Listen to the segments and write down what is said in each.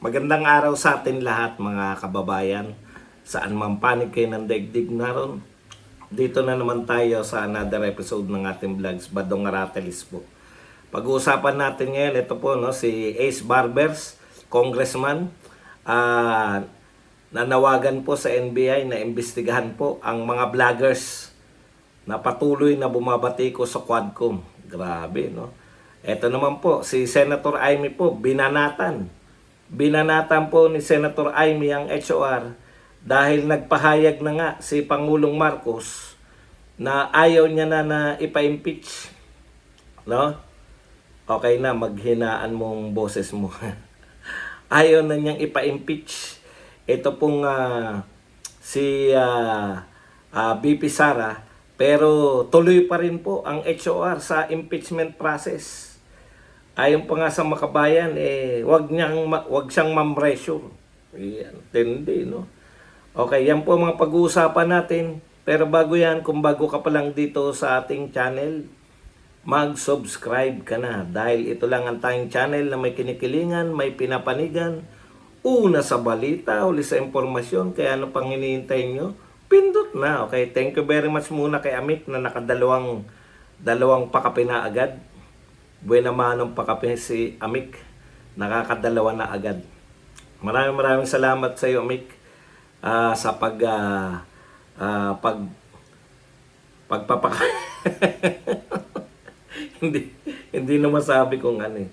Magandang araw sa atin lahat mga kababayan. Saan man panig kayo ng daigdig naroon. Dito na naman tayo sa another episode ng ating vlogs, Badong Aratelis po. Pag-uusapan natin ngayon, ito po no, si Ace Barbers, congressman. Nanawagan po sa NBI na imbestigahan po ang mga vloggers na patuloy na bumabati ko sa Quadcom. Grabe no. Ito naman po, si Senator Amy po, Binanatan po ni Senator Amy ang HOR dahil nagpahayag na nga si Pangulong Marcos na ayaw niya na ipa-impeach. No? Okay na, maghinaan mong boses mo. Ayaw na niyang ipa-impeach. Ito pong si BP Sara, pero tuloy pa rin po ang HOR sa impeachment process. Ayon pa nga sa makabayan, wag siyang ma-pressure. Yan, tindi, no? Okay, yan po mga pag-uusapan natin. Pero bago yan, kung bago ka pa lang dito sa ating channel, mag-subscribe ka na. Dahil ito lang ang tayong channel na may kinikilingan, may pinapanigan. Una sa balita, uli sa impormasyon. Kaya ano pang hinihintay nyo? Pindot na. Okay, thank you very much muna kay Amit na nakadalawang pakape na agad. Buena manong pakape si Amik. Nakakadalawa na agad. Maraming salamat sa iyo, Amik. Sa pagpapaka hindi na masabi kung ano eh.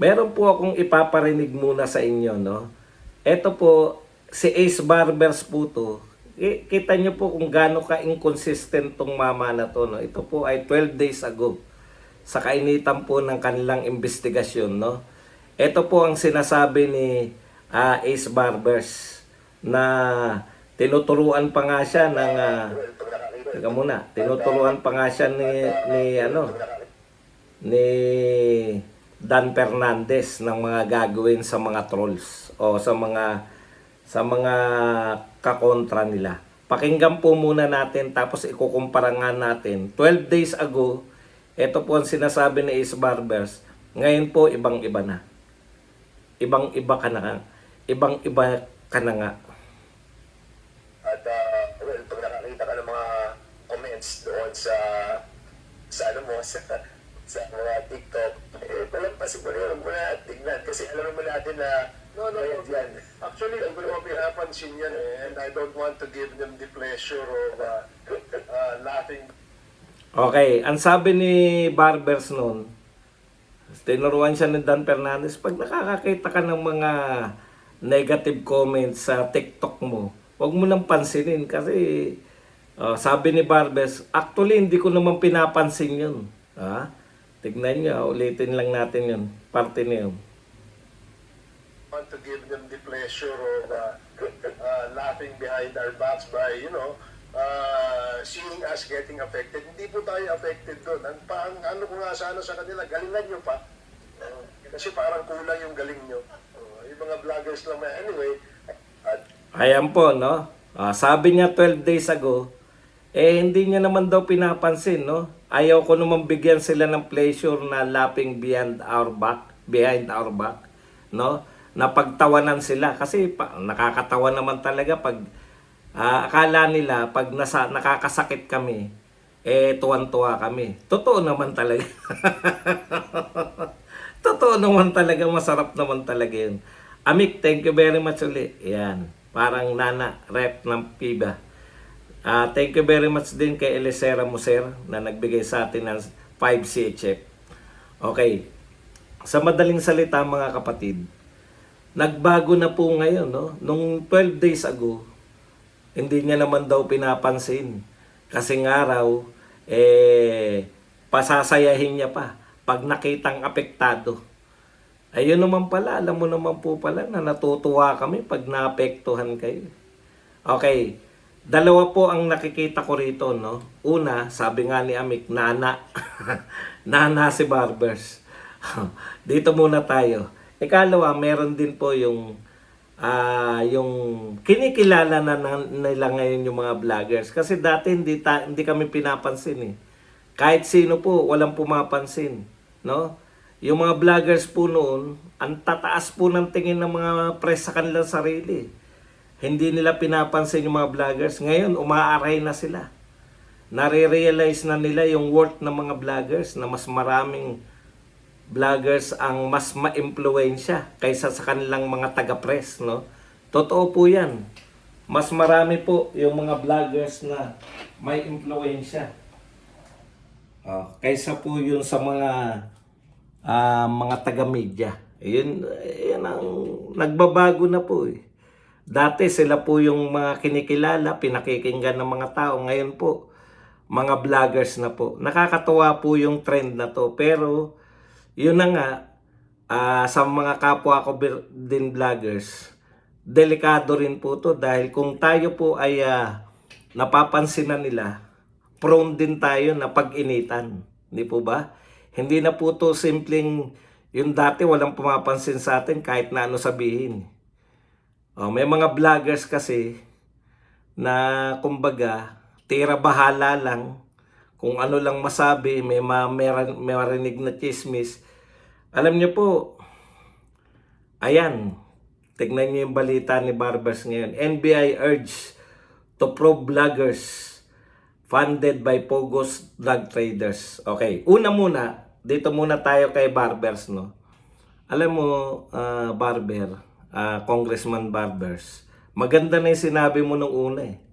Meron po akong ipaparinig muna sa inyo, no. Ito po si Ace Barbers po to. Kita niyo po kung gaano ka inconsistent tong mama na to, no. Ito po ay 12 days ago sa kainitan po ng kanilang investigasyon, no. Ito po ang sinasabi ni Ace Barbers na tinuturuan pa nga siya ng tinuturuan pa nga siya ni Dan Fernandez ng mga gagawin sa mga trolls o sa mga kakontra nila. Pakinggan po muna natin tapos ikukumpara nga natin. 12 days ago, ito po ang sinasabi ni Ace Barbers. Ngayon po, ibang-iba na. Ibang-iba ka na nga. Ibang-iba ka na nga. At pag nakakita ka ng mga comments doon sa mga TikTok, palampasin mo rin mo na tignan. Kasi alam naman natin na yan. Actually, hindi ko naman pinapansin yan and I don't want to give them the pleasure of laughing. Okay, ang sabi ni Barbers noon, tinuruan siya ni Dan Fernandez, pag nakakakita ka ng mga negative comments sa TikTok mo, huwag mo nang pansinin kasi sabi ni Barbers, actually hindi ko naman pinapansin yun. Tignan nyo, ulitin lang natin yun. Parte na yun. Want to give them the pleasure of laughing behind our backs by, seeing us getting affected. Hindi po tayo affected doon. Ano ko nga sana sa kanila, galingan nyo pa. Kasi parang kulang yung galing nyo. Yung mga vloggers lang. Anyway. Ayan po, no? Sabi niya 12 days ago, hindi niya naman daw pinapansin, no? Ayaw ko naman bigyan sila ng pleasure na laughing behind our back, no? Napagtawanan sila kasi nakakatawa naman talaga pag akala nila pag nakakasakit kami, tuwan-tuwa kami. Totoo naman talaga. Totoo naman talaga, masarap naman talaga yun. Amik, thank you very much ulit. Yan, parang Nana, rep ng PIBA. Thank you very much din kay Elisera Muser na nagbigay sa atin ng 5 CHF. Okay, sa madaling salita mga kapatid, nagbago na po ngayon, no? Nung 12 days ago, hindi niya naman daw pinapansin. Kasi nga raw, pasasayahin niya pa pag nakitang apektado. Ayun naman pala, alam mo naman po pala na natutuwa kami pag naapektuhan kayo. Okay, dalawa po ang nakikita ko rito, no? Una, sabi nga ni Amik, Nana. Nana si Barbers. Dito muna tayo. Ikalawa, meron din po yung kinikilala na nila ngayon yung mga vloggers. Kasi dati hindi kami pinapansin eh. Kahit sino po, walang pumapansin. No? Yung mga vloggers po noon, ang tataas po ng tingin ng mga press sa kanilang sarili. Hindi nila pinapansin yung mga vloggers. Ngayon, umaaray na sila. Nare-realize na nila yung worth ng mga vloggers na mas maraming vloggers ang mas ma-impluwensya kaysa sa kanilang mga taga-press, no? Totoo po yan. Mas marami po yung mga vloggers na may impluwensya. Kaysa po yun sa mga taga-media. Yun ang nagbabago na po eh. Dati sila po yung mga kinikilala, pinakikinggan ng mga tao. Ngayon po, mga vloggers na po. Nakakatuwa po yung trend na to. Pero, yun na nga, sa mga kapwa ko din vloggers, delikado rin po to. Dahil kung tayo po ay napapansin na nila, prone din tayo na pag-initan. Hindi po ba? Hindi na po to simpleng yung dati walang pumapansin sa atin kahit na ano sabihin. May mga vloggers kasi na kumbaga tira bahala lang kung ano lang masabi, may marinig na chismis. Alam niyo po, ayan, tignan niyo yung balita ni Barbers ngayon. NBI urge to probe vloggers funded by Pogos drug traders. Okay, una muna, dito muna tayo kay Barbers, no? Alam mo, Congressman Barbers, maganda na yung sinabi mo nung una eh.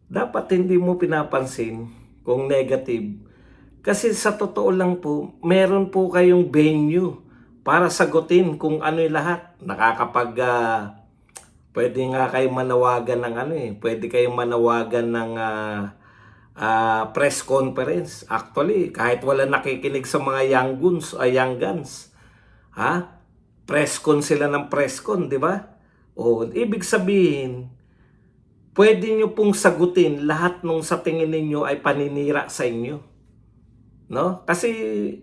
Dapat hindi mo pinapansin kung negative. Kasi sa totoo lang po, meron po kayong venue para sagutin kung ano yung lahat. Pwede nga kayo manawagan ng pwede kayong manawagan ng press conference. Actually, kahit wala nakikinig sa mga young guns, press con sila ng press con, di ba? Ibig sabihin, pwede nyo pong sagutin lahat nung sa tingin ninyo ay paninira sa inyo. No? Kasi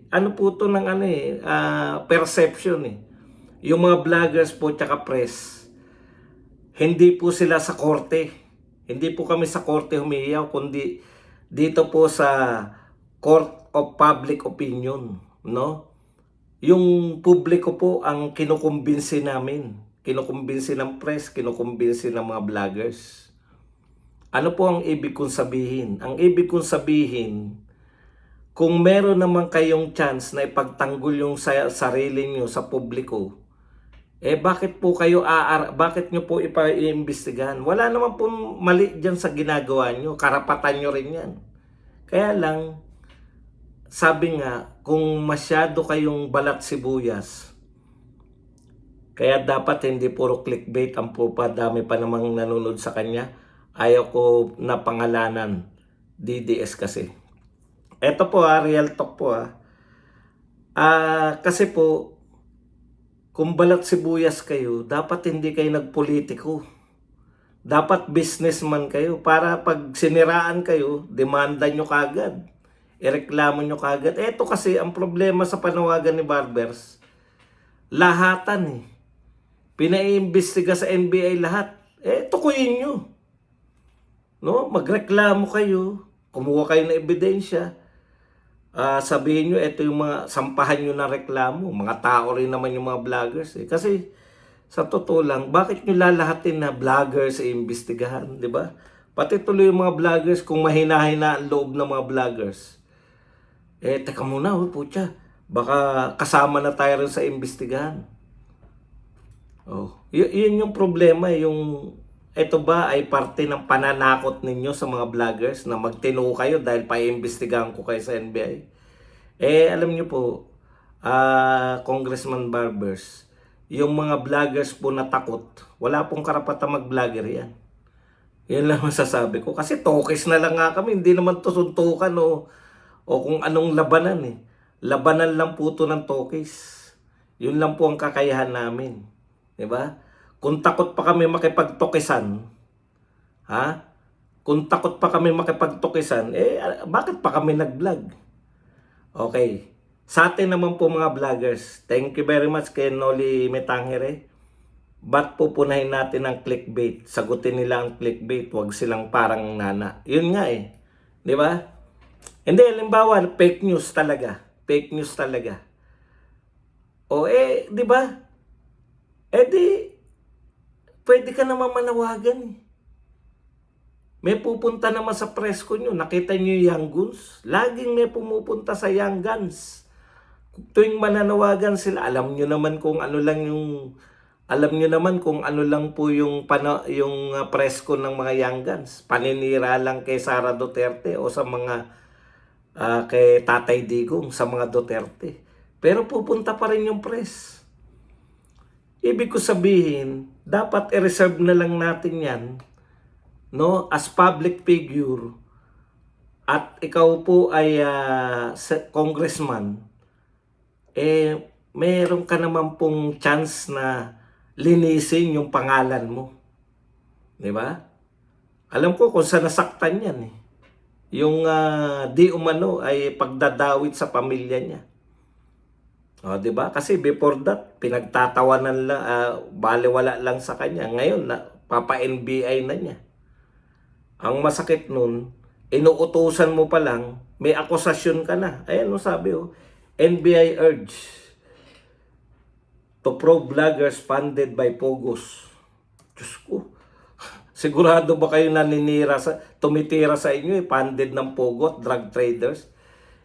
ano po to ng perception eh. Yung mga vloggers po tsaka press, hindi po sila sa korte. Hindi po kami sa korte humihiyaw, kundi dito po sa Court of Public Opinion, no? Yung publiko po ang kinukumbinsi namin. Kinukumbinsi ng press, kinukumbinsi ng mga vloggers. Ano po ang ibig kong sabihin? Ang ibig kong sabihin, kung meron naman kayong chance na ipagtanggol yung sarili nyo sa publiko, bakit nyo po ipa-iimbestigahan? Wala naman po mali dyan sa ginagawa nyo. Karapatan nyo rin yan. Kaya lang, sabi nga, kung masyado kayong balat sibuyas, kaya dapat hindi puro clickbait ang pupa, dami pa namang nanonood sa kanya. Ayaw ko na pangalanan, DDS kasi. Eto po real talk po kasi po, kung balat sibuyas kayo, dapat hindi kayo nagpolitiko. Dapat businessman kayo para pag siniraan kayo, demanda nyo kagad. Ireklamo nyo kagad. Eto kasi ang problema sa panawagan ni Barbers, lahatan eh. Pinaiimbestiga sa NBI lahat. Tukuyin nyo. No? Magreklamo kayo. Kumuha kayo ng ebidensya. Sabihin nyo, ito yung mga sampahan nyo na reklamo. Mga tao rin naman yung mga vloggers eh. Kasi sa totoo lang, bakit nyo lalahatin na vloggers iimbestigahan, di ba? Pati tuloy yung mga vloggers, kung mahina-hina ang loob ng mga vloggers. Teka muna, putya. Baka kasama na tayo rin sa imbestigahan. Yun yung problema. Ito ba ay parte ng pananakot ninyo sa mga vloggers na magtino kayo dahil paiimbestigahan ko kayo sa NBI? Alam nyo po, Congressman Barbers, yung mga vloggers po na takot, wala pong karapatang mag-vlogger yan. Yan lang masasabi ko. Kasi tokis na lang nga kami, hindi naman to suntukan o kung anong labanan eh. Labanan lang po to ng tokis. Yun lang po ang kakayahan namin. Diba? Kung takot pa kami makipagtokisan, Kung takot pa kami makipagtokisan, bakit pa kami nag-vlog? Okay. Sa atin naman po mga vloggers, thank you very much kay Noli Metangere. Ba't pupunahin natin ang clickbait? Sagutin nila ang clickbait, wag silang parang nana. Yun nga eh. Di ba? Hindi, halimbawa, fake news talaga. Fake news talaga. O di ba? Di, pwede ka naman manawagan eh. May pupunta naman sa presko nyo. Nakita nyo yung Young Guns? Laging may pumupunta sa Young Guns. Tuwing mananawagan sila, alam nyo naman kung ano lang po yung presko ng mga Young Guns. Paninira lang kay Sara Duterte o sa mga kay Tatay Digong, sa mga Duterte. Pero pupunta pa rin yung press. Ibig ko sabihin, dapat i-reserve na lang natin yan, no, as public figure, at ikaw po ay congressman, meron ka naman pong chance na linisin yung pangalan mo. Di ba? Alam ko kung saan nasaktan yan eh. Yung di umano ay pagdadawit sa pamilya niya. O, di ba? Kasi before that, pinagtatawanan lang, baliwala lang sa kanya. Ngayon, papa-NBI na niya. Ang masakit nun, inuutusan mo pa lang, may akusasyon ka na. Ayan, sabi NBI urge to probe vloggers funded by Pogos. Diyos ko. Sigurado ba kayo tumitira sa inyo, funded ng Pogo at drug traders?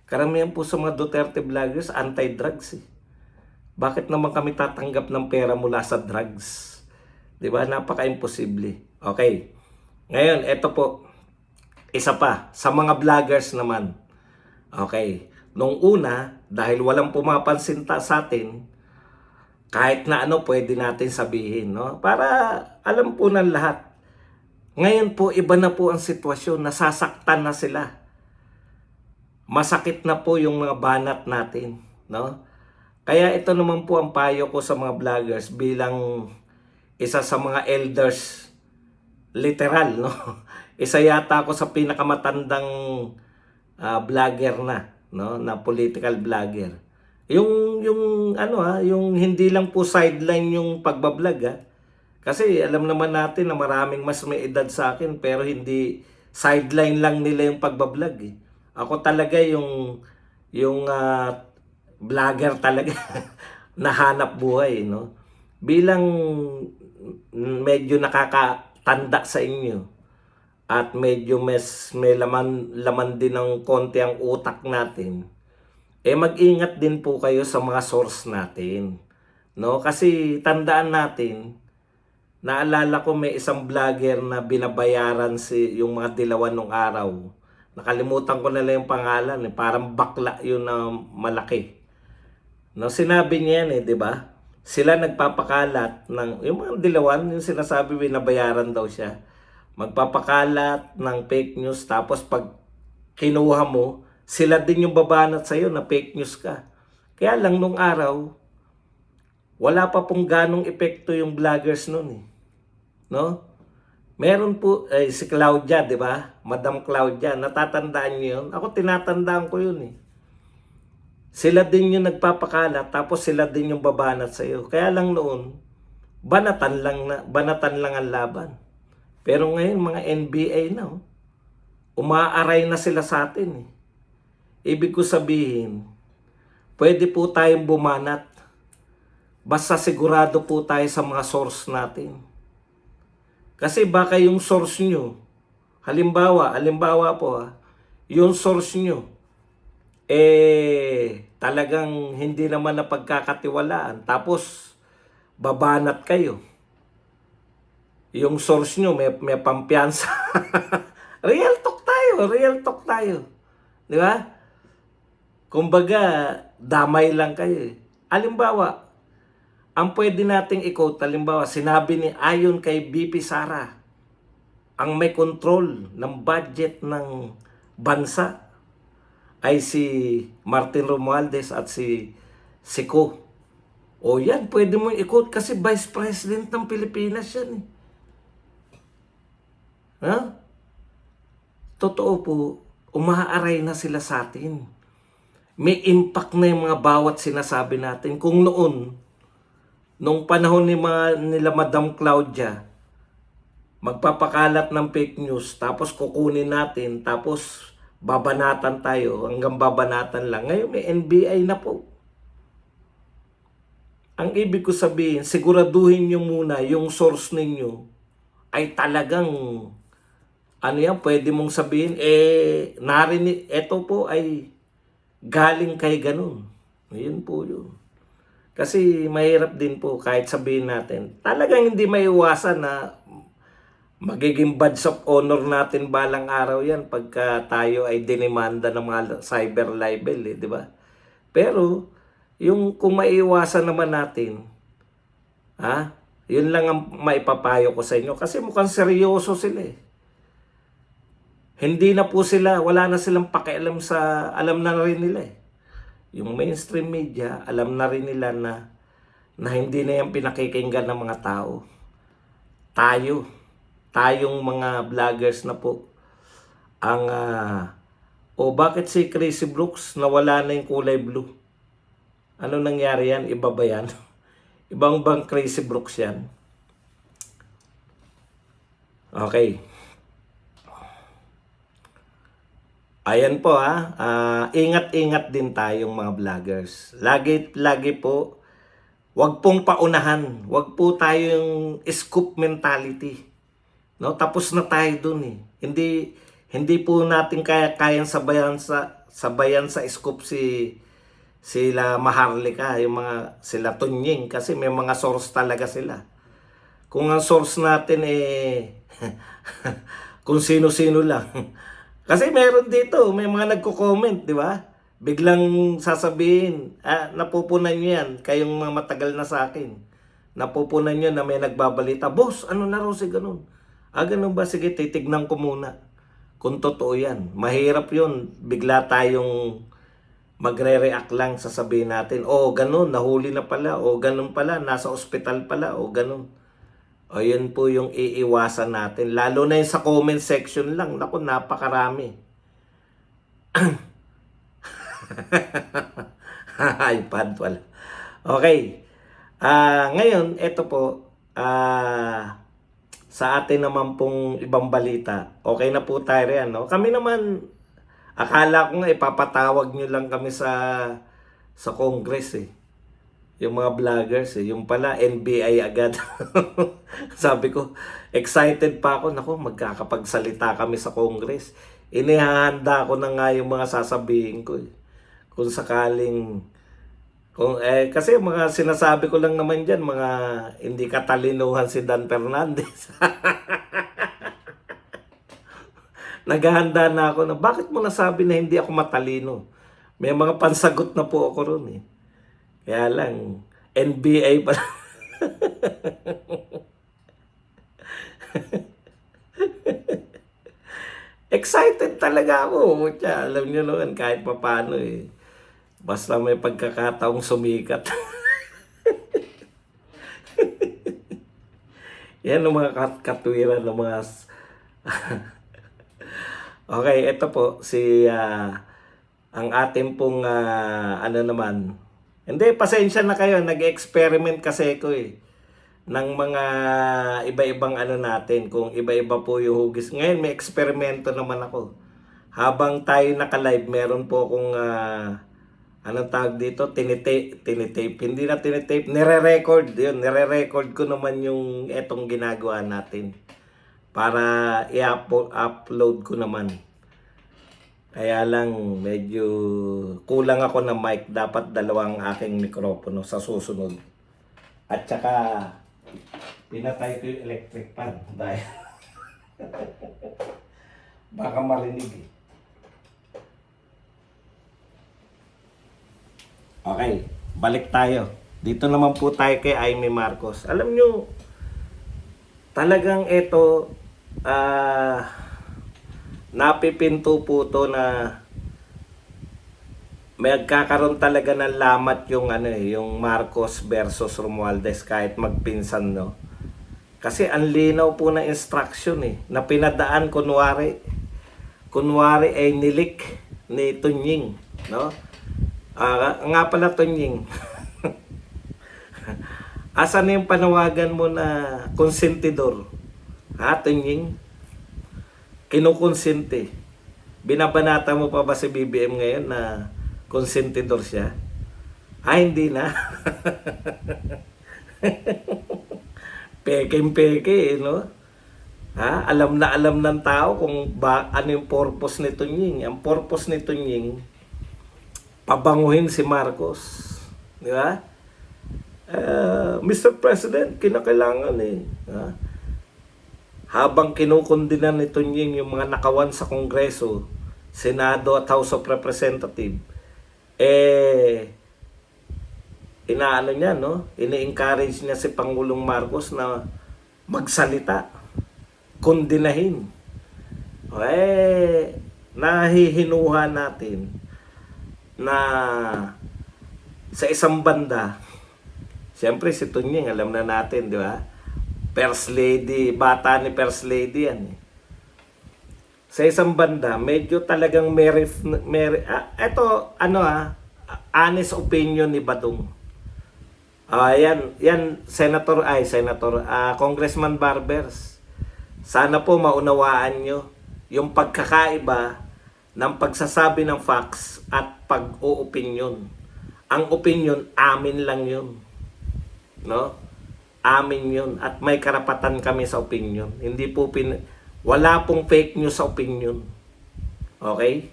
Karamihan po sa mga Duterte vloggers, anti-drugs eh. Bakit naman kami tatanggap ng pera mula sa drugs? Diba? Napaka-imposible. Okay. Ngayon, eto po. Isa pa, sa mga vloggers naman. Okay. Nung una, dahil walang pumapansin sa atin, kahit na ano pwede natin sabihin, no? Para alam po ng lahat. Ngayon po, iba na po ang sitwasyon. Nasasaktan na sila. Masakit na po yung mga banat natin, no? Kaya ito naman po ang payo ko sa mga vloggers bilang isa sa mga elders, literal, no? Isa yata ako sa pinakamatandang vlogger na, no, na political vlogger. Yung yung hindi lang po sideline yung pagbablog Kasi alam naman natin na maraming mas may edad sa akin pero hindi sideline lang nila yung pagbablog eh. Ako talaga yung vlogger talaga na hanap buhay, no? Bilang medyo nakakatanda sa inyo at medyo may laman din ng konti ang utak natin, mag-ingat din po kayo sa mga source natin, no? Kasi tandaan natin, naalala ko may isang vlogger na binabayaran yung mga dilawan nung araw. Nakalimutan ko na lang yung pangalan parang bakla yun na malaki. No, sinabi niya yan di ba? Sila nagpapakalat ng yung mga dilawan, yung sinasabi binabayaran daw siya. Magpapakalat ng fake news tapos pag kinuha mo, sila din yung babanat sa'yo na fake news ka. Kaya lang nung araw, wala pa pong ganong epekto yung vloggers nun no? Meron po, si Claudia, di ba? Madam Claudia, natatandaan niyo yun? Ako tinatandaan ko yun Sila din yung nagpapakalat, tapos sila din yung babanat sa'yo. Kaya lang noon, banatan lang ang laban. Pero ngayon, mga NBA na, umaaray na sila sa atin Ibig ko sabihin, pwede po tayong bumanat. Basta sigurado po tayo sa mga source natin. Kasi baka yung source nyo, halimbawa po yung source nyo, talagang hindi naman na pagkakatiwalaan. Tapos, babanat kayo. Yung source nyo, may pampiyansa. Real talk tayo. Di ba? Kumbaga, damay lang kayo Halimbawa, ang pwede nating i-quote, halimbawa, sinabi ni ayon kay BP Sara, ang may control ng budget ng bansa ay si Martin Romualdez at si Siko. O yan, pwede mo i-quote kasi Vice President ng Pilipinas yan Totoo po, umaaray na sila sa atin. May impact na yung mga bawat sinasabi natin. Kung nung panahon nila Madam Claudia, magpapakalat ng fake news, tapos kukunin natin, tapos babanatan tayo, hanggang babanatan lang. Ngayon may NBI na po. Ang ibig ko sabihin, siguraduhin nyo muna yung source ninyo ay talagang, ano yan, pwede mong sabihin, narinig, eto po ay galing kay ganun. Yun po yun. Kasi mahirap din po kahit sabihin natin, talagang hindi maiwasan na magiging badge of honor natin balang araw yan pagka tayo ay dinimanda ng mga cyber libel, di ba? Pero, yung kung maiiwasan naman natin, yun lang ang maipapayo ko sa inyo. Kasi mukhang seryoso sila eh. Hindi na po sila, wala na silang pakialam sa, alam na rin nila eh. Yung mainstream media, alam na rin nila na hindi na yan pinakikinggan ng mga tao. Tayong mga vloggers na po, ang, bakit si Crazy Brooks nawala na yung kulay blue? Ano nangyari yan? Iba ba yan? Ibang bang Crazy Brooks yan? Okay. Ayan po ingat-ingat din tayong mga vloggers. Lagi po, wag pong paunahan. Wag po tayong scoop mentality. No, tapos na tayo dun eh. Hindi po natin kayang sabayan sa scoop sila Maharlika, yung mga sila Tunying kasi may mga source talaga sila. Kung ang source natin kung sino-sino lang. Kasi meron dito, may mga nagko-comment, di ba? Biglang sasabihin, napupunan nyo yan, kayong mga matagal na sa akin. Napupunan nyo na may nagbabalita, boss, ano na raw si ganun? Ganun ba? Sige, titignan ko muna. Kung totoo yan. Mahirap yun. Bigla tayong magre-react lang, sasabihin natin, ganun, nahuli na pala, ganun pala, nasa ospital pala, ganun. Yun po yung iiwasan natin. Lalo na yung sa comment section lang. Naku, napakarami. iPad wala. Okay. Ngayon, ito po. Sa atin naman pong ibang balita. Okay na po tayo rin, no? Kami naman, akala ko nga ipapatawag nyo lang kami sa Congress eh. Yung mga vloggers eh. Yung pala, NBI agad. Sabi ko, excited pa ako. Naku, magkakapagsalita kami sa Congress. Inihahanda ko na nga yung mga sasabihin ko eh. Kung sakaling, kasi mga sinasabi ko lang naman dyan, mga hindi katalinuhan si Dan Fernandez. Naghahanda na ako na, bakit mo nasabi na hindi ako matalino? May mga pansagot na po ako ron eh. Kaya lang, NBI pa. Excited talaga ako. Alam nyo naman, kahit pa paano eh. Basta may pagkakataong sumikat. Yan ang mga katwiran ng mga... Okay, ito po, ang ating pong, naman, hindi, pasensya na kayo, nag-experiment kasi ko eh, ng mga iba-ibang natin, kung iba-iba po yung hugis. Ngayon, may eksperimento naman ako. Habang tayo naka-live, meron po akong, anong tawag dito, tinitape, hindi na tinitape, nire-record, yun, nire-record ko naman yung etong ginagawa natin. Para i-upload ko naman. Kaya lang, medyo kulang ako ng mic. Dapat dalawang aking mikropono sa susunod. At saka, pinatay ko yung electric fan. Dahil, baka marinig eh. Okay, balik tayo. Dito naman po tayo kay Amy Marcos. Alam nyo, talagang ito, napipinto po to na may magkakaroon talaga ng lamat yung yung Marcos versus Romualdez kahit magpinsan, no? Kasi ang linaw po na instruction na pinadaan kunwari ay nilik ni Tunying, no? Nga pala Tunying. Asan yung panawagan mo na konsentidor? Tunying? Kinukonsente. Binabanata mo pa ba si BBM ngayon na konsentidor siya? Ay, hindi na. Peke-peke, no? Ha? Alam na alam ng tao kung ano yung purpose ni Tunying. Ang purpose ni Tunying, pabanguhin si Marcos. Di ba? Mr. President, kinakailangan eh. Ha? Habang kinukundina ni Tunying yung mga nakawan sa Kongreso, Senado at House of Representatives, inaano niya, no? Ini-encourage niya si Pangulong Marcos na magsalita, kundinahin. Nahihinuha natin na sa isang banda, siyempre si Tunying, alam na natin, di ba? First Lady, bata ni First Lady yan. Sa isang banda, medyo talagang honest opinion ni Badong. Congressman Barbers. Sana po maunawaan nyo yung pagkakaiba ng pagsasabi ng facts at pag-o-opinion. Ang opinion, amin lang yun. No? Amin yun. At may karapatan kami sa opinion. Hindi po wala pong fake news sa opinion. Okay?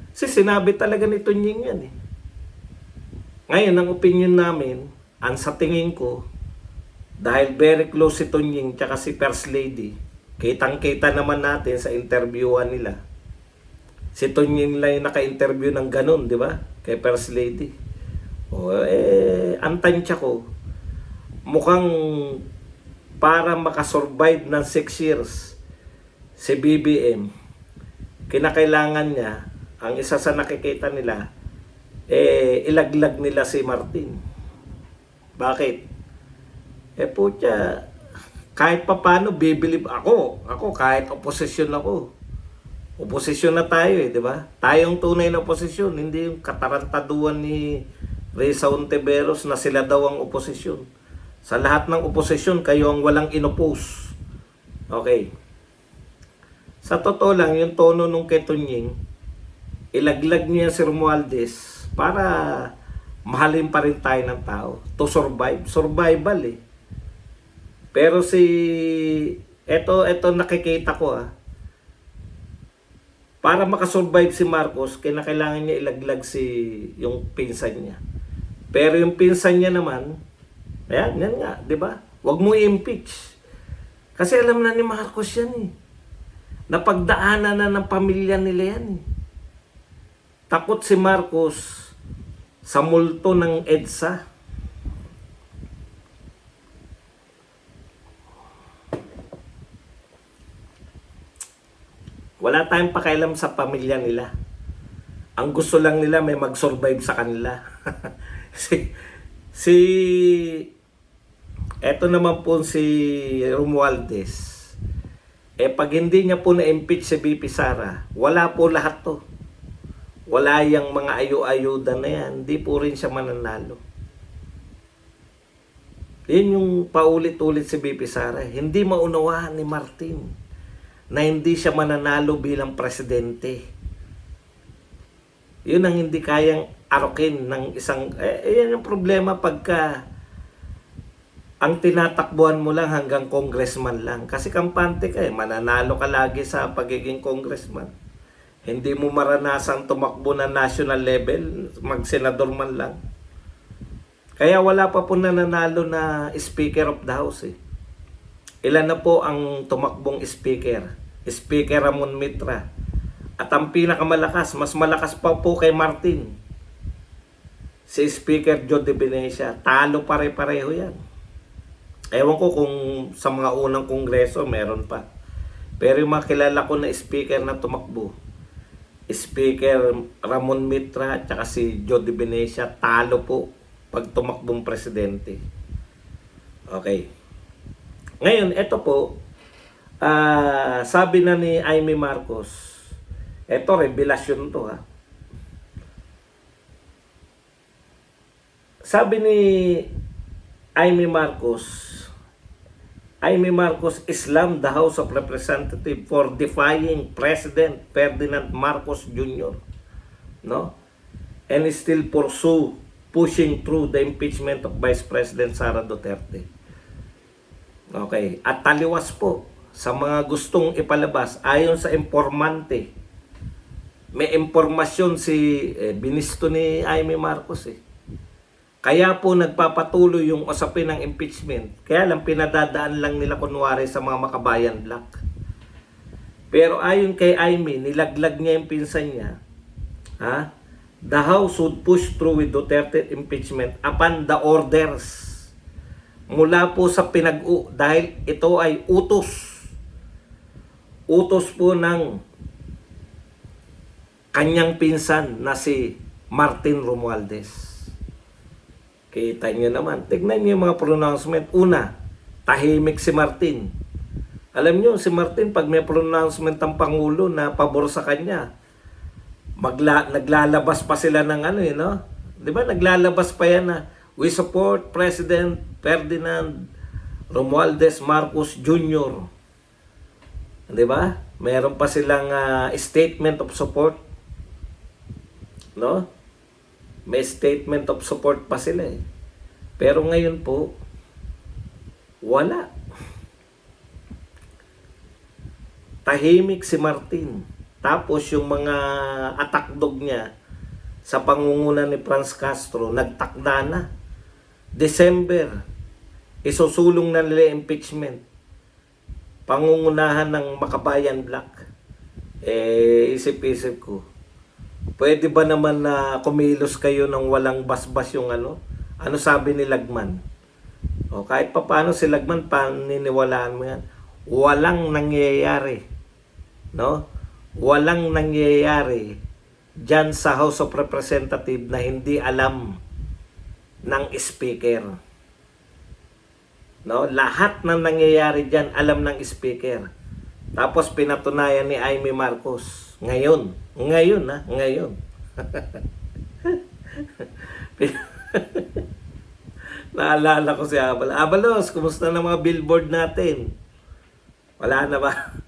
Kasi sinabi talaga ni Tunying yan eh. Ngayon, ang opinion namin, ang sa tingin ko, dahil very close si Tunying tsaka si First Lady, kitang-kita naman natin sa interviewan nila. Si Tunying lang yung naka-interview ng ganun, di ba? Kay First Lady. Ang tansya ko, mukhang para makasurvive ng 6 years si BBM, kinakailangan niya, ang isa sa nakikita nila, ilaglag nila si Martin. Bakit? Putya, kahit papano bibilib ako kahit oposisyon ako. Oposisyon na tayo di ba? Tayong tunay na oposisyon, hindi yung katarantaduan ni Risa Ontiveros na sila daw ang oposisyon. Sa lahat ng oposisyon, kayo ang walang inopose. Okay. Sa totoo lang, yung tono nung kay Tunying, ilaglag niya si Romualdez para mahalin pa rin tayo ng tao. To survive. Survival eh. Pero eto nakikita ko para makasurvive si Marcos, kinakailangan niya ilaglag yung pinsan niya. Pero yung pinsan niya naman, yan nga, di ba? Huwag mo i-impeach. Kasi alam na ni Marcos yan eh. Napagdaanan na ng pamilya nila yan eh. Takot si Marcos sa multo ng EDSA. Wala tayong pakialam sa pamilya nila. Ang gusto lang nila may mag-survive sa kanila. Eto naman po si Romualdez. Pag hindi niya po na-impeach si BP Sara, wala po lahat to. Wala yung mga ayu-ayuda na yan. Hindi po rin siya mananalo. Yun yung paulit-ulit si BP Sara. Hindi maunawaan ni Martin na hindi siya mananalo bilang presidente. Yun ang hindi kayang arokin ng isang... yan yung problema pagka ang tinatakbuhan mo lang hanggang congressman lang. Kasi kampante ka mananalo ka lagi sa pagiging congressman. Hindi mo maranasan tumakbo na national level, mag-senador man lang. Kaya wala pa po nananalo na Speaker of the House eh. Ilan na po ang tumakbong speaker? Speaker Ramon Mitra. At ang pinakamalakas, mas malakas pa po kay Martin. Si Speaker Joe de Venecia. Talo pare-pareho yan. Ewan ko kung sa mga unang kongreso meron pa. Pero yung mga kilala ko na speaker na tumakbo, Speaker Ramon Mitra at saka si Joe de Venecia, talo po pag tumakbong presidente. Okay. Ngayon, ito po, sabi na ni Amy Marcos, ito, revelasyon to Sabi ni Amy Marcos slammed the House of Representatives for defying President Ferdinand Marcos Jr. No? And still pursue pushing through the impeachment of Vice President Sara Duterte. Okay, at taliwas po sa mga gustong ipalabas ayon sa informante. May impormasyon binisto ni Amy Marcos eh. Kaya po nagpapatuloy yung usapin ng impeachment. Kaya lang pinadadaan lang nila kunwari sa mga makabayan black. Pero ayon kay Amy, nilaglag niya yung pinsan niya. The House would push through with Duterte impeachment upon the orders mula po sa dahil ito ay utos. Utos po ng kanyang pinsan na si Martin Romualdez. Kita niyo naman. Tignan niyo yung mga pronouncement. Una, tahimik si Martin. Alam niyo, si Martin, pag may pronouncement ng Pangulo na pabor sa kanya, naglalabas pa sila ng no? Di ba? Naglalabas pa yan na, we support President Ferdinand Romualdez Marcos Jr. Di ba? Meron pa silang statement of support. No? May statement of support pa sila eh. Pero ngayon po, wala. Tahimik si Martin. Tapos yung mga atakdog niya sa pangunguna ni Franz Castro, nagtakda na. December, isusulong na nila impeachment. Pangungunahan ng Makabayan Black. Isip-isip ko, pwede ba naman na kumilos kayo ng walang basbas yung ano? Ano sabi ni Lagman? O kahit pa paano si Lagman, paniniwalaan mo yan. Walang nangyayari. No? Walang nangyayari dyan sa House of Representatives na hindi alam ng speaker. No? Lahat ng nangyayari dyan alam ng speaker. Tapos pinatunayan ni Amy Marcos. Ngayon. Naalala ko si Abalos. Abalos, kumusta na mga billboard natin? Wala na ba?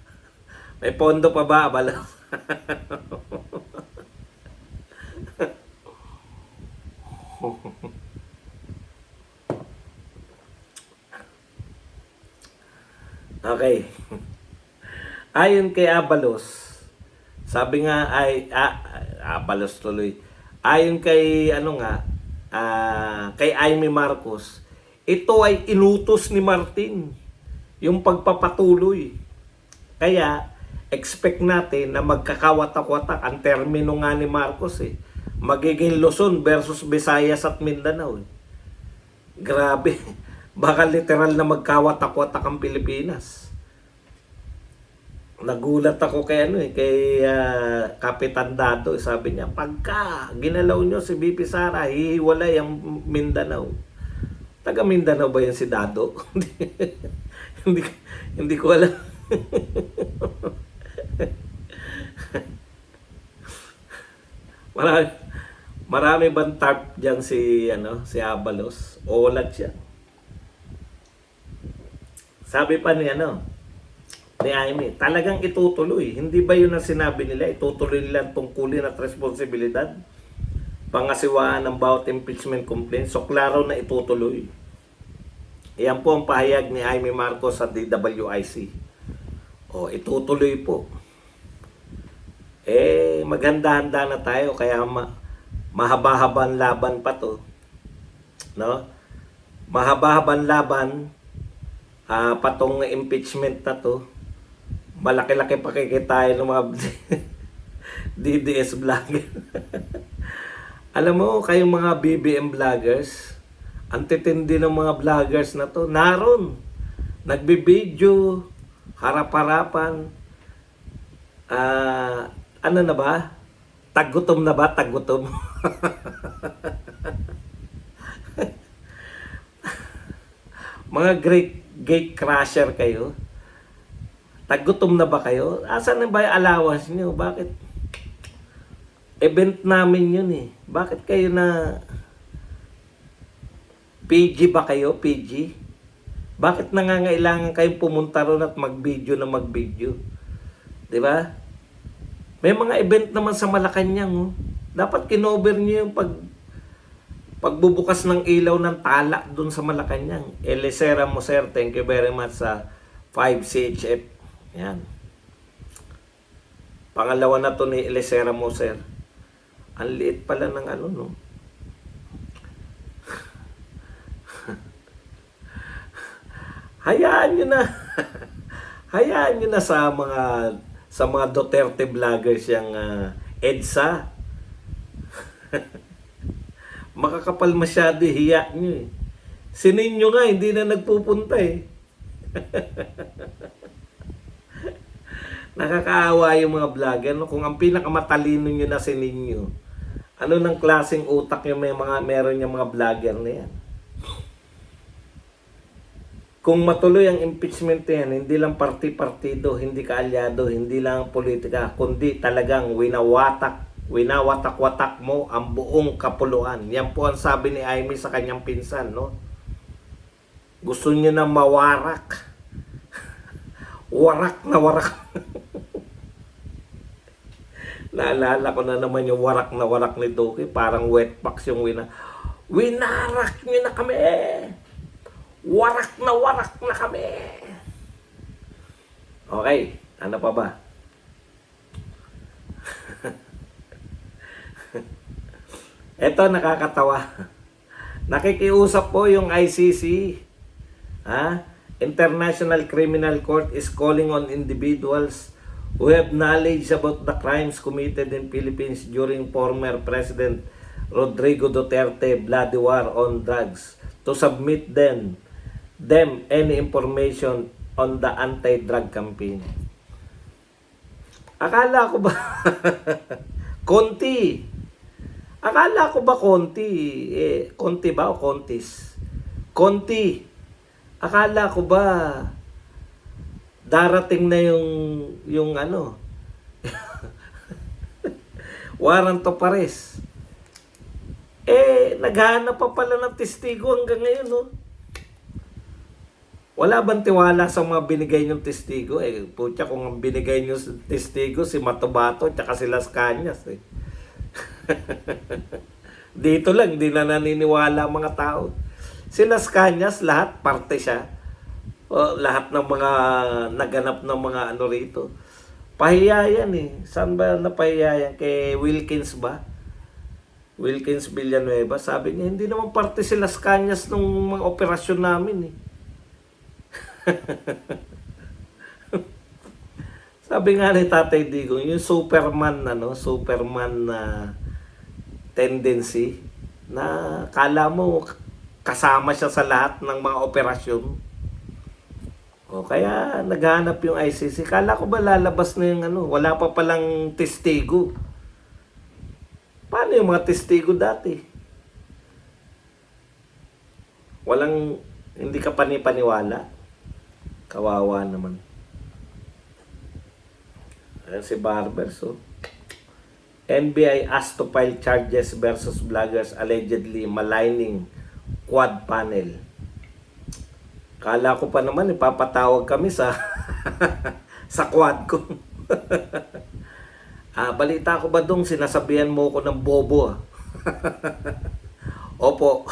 May pondo pa ba, Abalos? Okay. Ayon kay Abalos, sabi nga ay Abalos tuloy. Ayon kay kay Amy Marcos, ito ay inutos ni Martin yung pagpapatuloy. Kaya expect natin na magkakawatak-watak ang termino nga ni Marcos eh. Magiging Luzon versus Visayas at Mindanao. Grabe. Baka literal na magkawatak-watak ang Pilipinas. Nagulat ako kay kay Kapitan Dado, sabi niya, pagka ginalaw nyo si BP Sara, hihiwalay ang Mindanao. Taga Mindanao ba yan si Dado? hindi ko alam. Marami bang tarp diyan si Abalos? O wala siya? Sabi pa ni Amy, talagang itutuloy. Hindi ba yun ang sinabi nila? Itutuloy nila tungkulin at responsibilidad, pangasiwaan ng bawat impeachment complaint. So, klaro na itutuloy. Iyan po ang pahayag ni Amy Marcos sa DWIC. O, itutuloy po. Maganda-handa na tayo. Kaya mahaba-habang laban pa to. No? Mahaba-habang laban patong impeachment na to. Malaki-laki pakikitain ng mga DDS vlogger. Alam mo, kayong mga BBM vloggers, ang titindi ng mga vloggers na to, naroon, nagbibideo, harap-harapan, ano na ba? Taggutom na ba? Taggutom. Mga gate crusher kayo. Taggutom na ba kayo? Asan na ba yung allowance nyo? Bakit? Event namin yun eh. Bakit kayo na PG ba kayo? PG? Bakit nangangailangan kayong pumunta ron at mag-video na mag-video? Diba? May mga event naman sa Malacanang. Oh. Dapat kinover nyo yung pagbubukas ng ilaw ng tala dun sa Malacanang. Elisera mo sir, thank you very much sa 5 CHF. Yan. Pangalawa na to ni Elisera mo sir. Ang liit pala ng ano, no? Hayaan nyo na. Hayaan nyo na sa mga Duterte vloggers yung EDSA. Makakapal masyado hiya nyo eh. Sininyo nga, hindi na nagpupunta eh. Nakakaawa yung mga vlogger. No? Kung ang pinakamatalino nyo na sininyo, ano ng klaseng utak yung meron yung mga vlogger na yan? Kung matuloy ang impeachment yan, hindi lang parti-partido, hindi kaalyado, hindi lang politika, kundi talagang winawatak-watak mo ang buong kapuluan. Yan po ang sabi ni Amy sa kanyang pinsan, no? Gusto niyo na mawarak. Warak na warak. Naalala ko na naman yung warak na warak ni Doki. Parang wetbox yung winarak niyo na kami. Warak na kami. Okay, ano pa ba? Eto, nakakatawa. Nakikiusap po yung ICC. International Criminal Court is calling on individuals who have knowledge about the crimes committed in Philippines during former President Rodrigo Duterte bloody war on drugs to submit them any information on the anti-drug campaign. Akala ko ba konti? Akala ko ba konti? Konti ba o kontis? Konti. Akala ko ba darating na yung ano? Warrant of arrest. Naghahanap pa pala ng testigo hanggang ngayon, no? Wala bang tiwala sa mga binigay niyong testigo? Putya, kung ang binigay niyong testigo si Matubato tsaka si Las Cañas, Dito lang, hindi na naniniwala mga tao. Si Las Cañas, lahat, parte siya. Lahat ng mga naganap ng mga ano rito. Pahiya yan eh. Saan ba napahiya yan? Kay Wilkins ba? Wilkins Villanueva. Sabi niya, hindi naman parte si Las Cañas nung mga operasyon namin eh. Sabi nga ni Tatay Digong, yung Superman na tendency na kala mo kasama siya sa lahat ng mga operasyon. O kaya naghahanap yung ICC. Kala ko ba lalabas na yung wala pa palang testigo. Paano yung mga testigo dati? Hindi ka panipaniwala. Kawawa naman. Ayan si Barber, so. NBI asked to file charges versus vloggers allegedly maligning quad panel. Kala ko pa naman ipapatawag kami sa sa quad ko. Balita ko ba dong sinasabihan mo ko ng bobo? Opo.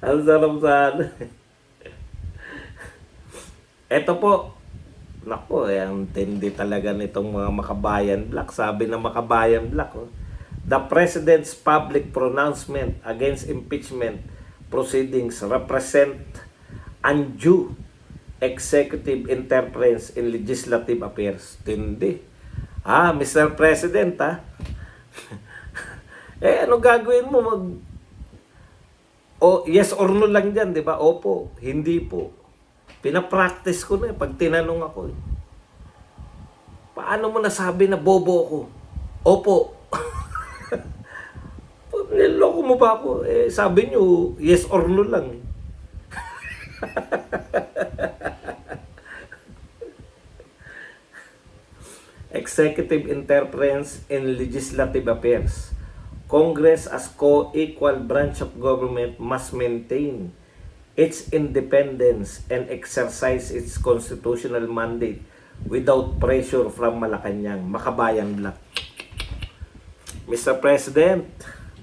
Ang sarap sana. Eto po. Naku, ang tindi talaga nitong mga Makabayan Black. Sabi ng Makabayan Black, the President's public pronouncement against impeachment proceedings represent undue executive interference in legislative affairs. Tindi. Mr. President, ano gagawin mo? Yes or no lang dyan, di ba? Opo, hindi po. Pinapractice ko na pag tinanong ako. Paano mo nasabi na bobo ako? Opo. Niloko mo ba ako? Sabi nyo, yes or no lang. Executive interference in legislative affairs. Congress as co-equal branch of government must maintain its independence and exercise its constitutional mandate without pressure from Malacanang. Makabayan Black. Mr. President,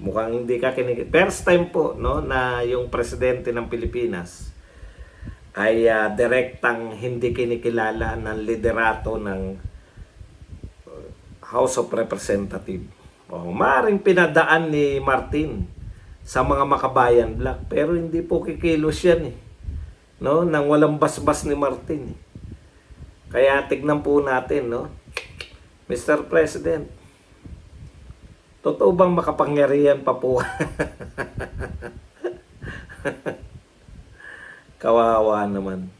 mukhang hindi ka kinig... First time po, no, na yung presidente ng Pilipinas ay direktang hindi kinikilala ng liderato ng House of Representatives. Maaaring pinadaan ni Martin sa mga Makabayan Black, pero hindi po kikilos yan eh. No, nang walang basbas ni Martin eh. Kaya tignan po natin, no, Mr. President, totoo bang makapangyarihan pa po? Kawawa naman.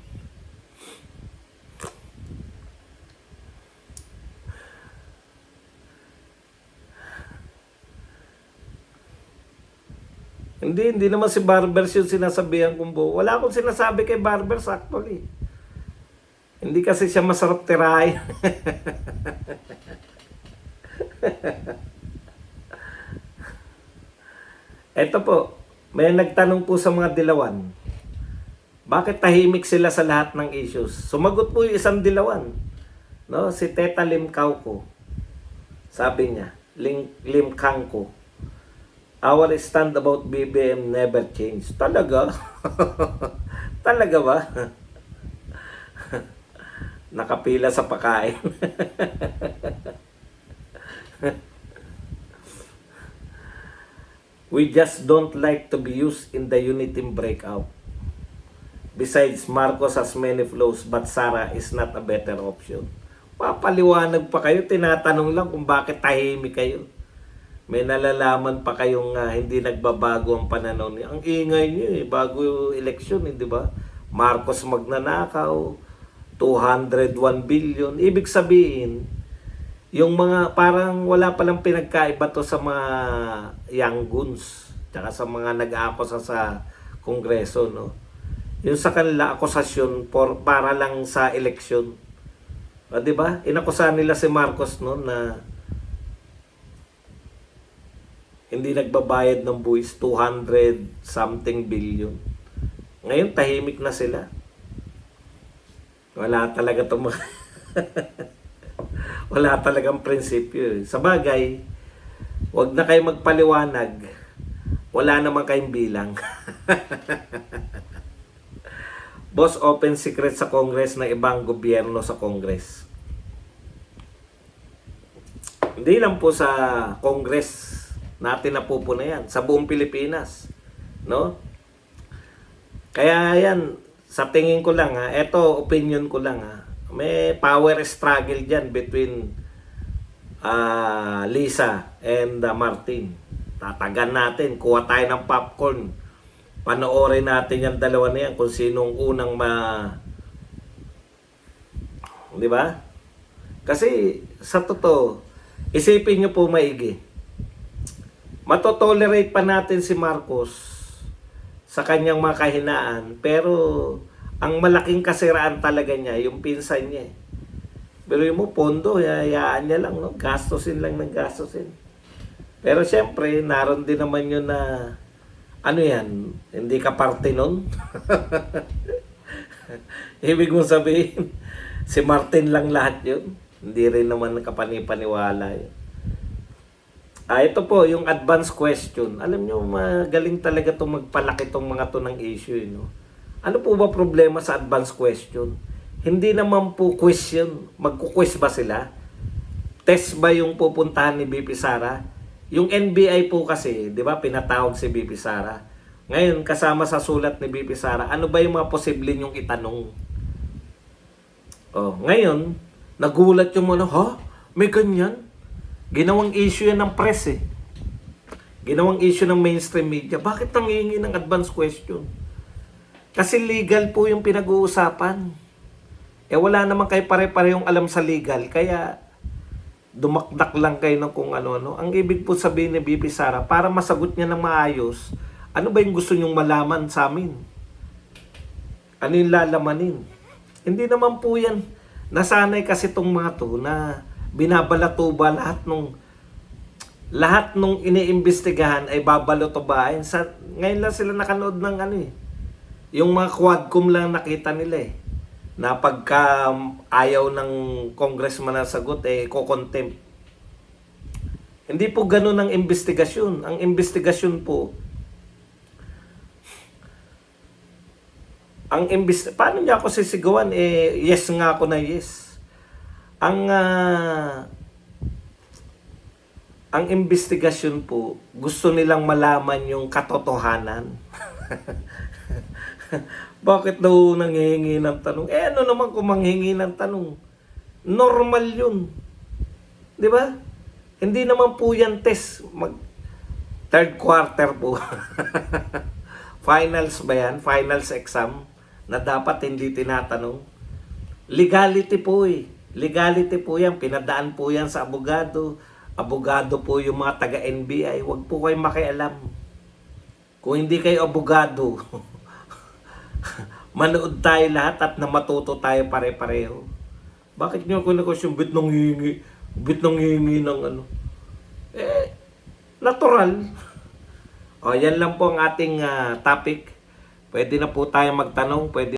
Hindi naman si Barbers yung sinasabihan kong buo. Wala akong sinasabi kay Barbers actually. Hindi kasi siya masarap tirahin. Eto po, may nagtanong po sa mga dilawan, bakit tahimik sila sa lahat ng issues? Sumagot po yung isang dilawan, no? Si Teta Lim Kauko. Sabi niya, Lim Kangko, our stand about BBM never change. Talaga? Talaga ba? Nakapila sa pakain. We just don't like to be used in the unity breakout. Besides, Marcos has many flaws, but Sara is not a better option. Papaliwanag pa kayo, tinatanong lang kung bakit tahimik kayo. May nalalaman pa kayong hindi nagbabago ang pananaw niya. Ang ingay niyo eh, bago eleksyon, di ba? Marcos magnanakaw, 201 billion. Ibig sabihin, yung mga parang wala palang pinagkaiba to sa mga young guns, tsaka sa mga nag-aakusa sa Kongreso, no? Yung sa kanila, akusasyon para lang sa eleksyon. Di ba? Inakusahan nila si Marcos noon na hindi nagbabayad ng buwis, 200 something billion. Ngayon, tahimik na sila. Wala talaga itong wala talagang prinsipyo. Sa bagay, wag na kayo magpaliwanag. Wala naman kayong bilang. Boss, open secret sa Congress na ibang gobyerno sa Congress. Hindi lang po sa Congress natin napupuna yan. Sa buong Pilipinas. No? Kaya yan, sa tingin ko lang eto opinion ko lang may power struggle dyan between Lisa and Martin. Tatagan natin, kuha tayo ng popcorn, panoorin natin yung dalawa na yan kung sinong unang di ba? Kasi sa totoo, isipin nyo po maigi, matotolerate pa natin si Marcos sa kanyang mga kahinaan, pero ang malaking kasiraan talaga niya, yung pinsan niya. Pero yung pondo, hayaan niya lang, no? Gastusin lang ng gastusin. Pero syempre, naroon din naman yun na, ano yan, hindi ka parte nun? Ibig mong sabihin, si Martin lang lahat yun. Hindi rin naman nakapanipaniwala yun. Ito po, yung advance question. Alam nyo, magaling talaga itong magpalaki itong mga to ng issue, no? Ano po ba problema sa advance question? Hindi naman po question. Magkukwest ba sila? Test ba yung pupuntahan ni BP Sara? Yung NBI po kasi, di ba, pinatawag si BP Sara. Ngayon, kasama sa sulat ni BP Sara, ano ba yung mga posible nyong itanong? Ngayon, nagulat yung ha? May ganyan? Ginawang issue yan ng press eh. Ginawang issue ng mainstream media. Bakit nangihingi ng advance question? Kasi legal po yung pinag-uusapan. Wala naman kayo pare-parehong alam sa legal. Kaya dumakdak lang kayo ng kung ano-ano. Ang ibig po sabihin ni BP Sara, para masagot niya ng maayos, ano ba yung gusto nyong malaman sa amin? Ano yung lalamanin? Hindi naman po yan. Nasanay kasi itong mga to na binabalatuba lahat nung iniimbestigahan ay babalatubahin. Ngayon lang sila nakanood ng yung mga quadcom lang nakita nila eh. na pagka ayaw ng congressman na sagot, ko-contempt. Hindi po ganun ang investigasyon. Ang investigasyon po, paano niya ako sisigawan? Yes nga ako na yes. Ang investigasyon po, gusto nilang malaman yung katotohanan. Bakit daw nanghihingi ng tanong? Ano naman kung manghingi ng tanong? Normal yun. Di ba? Hindi naman po yan test. Third quarter po. Finals ba yan? Finals exam na dapat hindi tinatanong. Legality po eh. Legality po yan. Pinadaan po yan sa abogado. Abogado po yung mga taga-NBI. Huwag po kayo makialam. Kung hindi kayo abogado, manood tayo lahat at na matuto tayo pare-pareho. Bakit nyo ako nakasyung bit nang hihingi ng ano? Natural. O, yan lang po ang ating topic. Pwede na po tayo magtanong. Pwede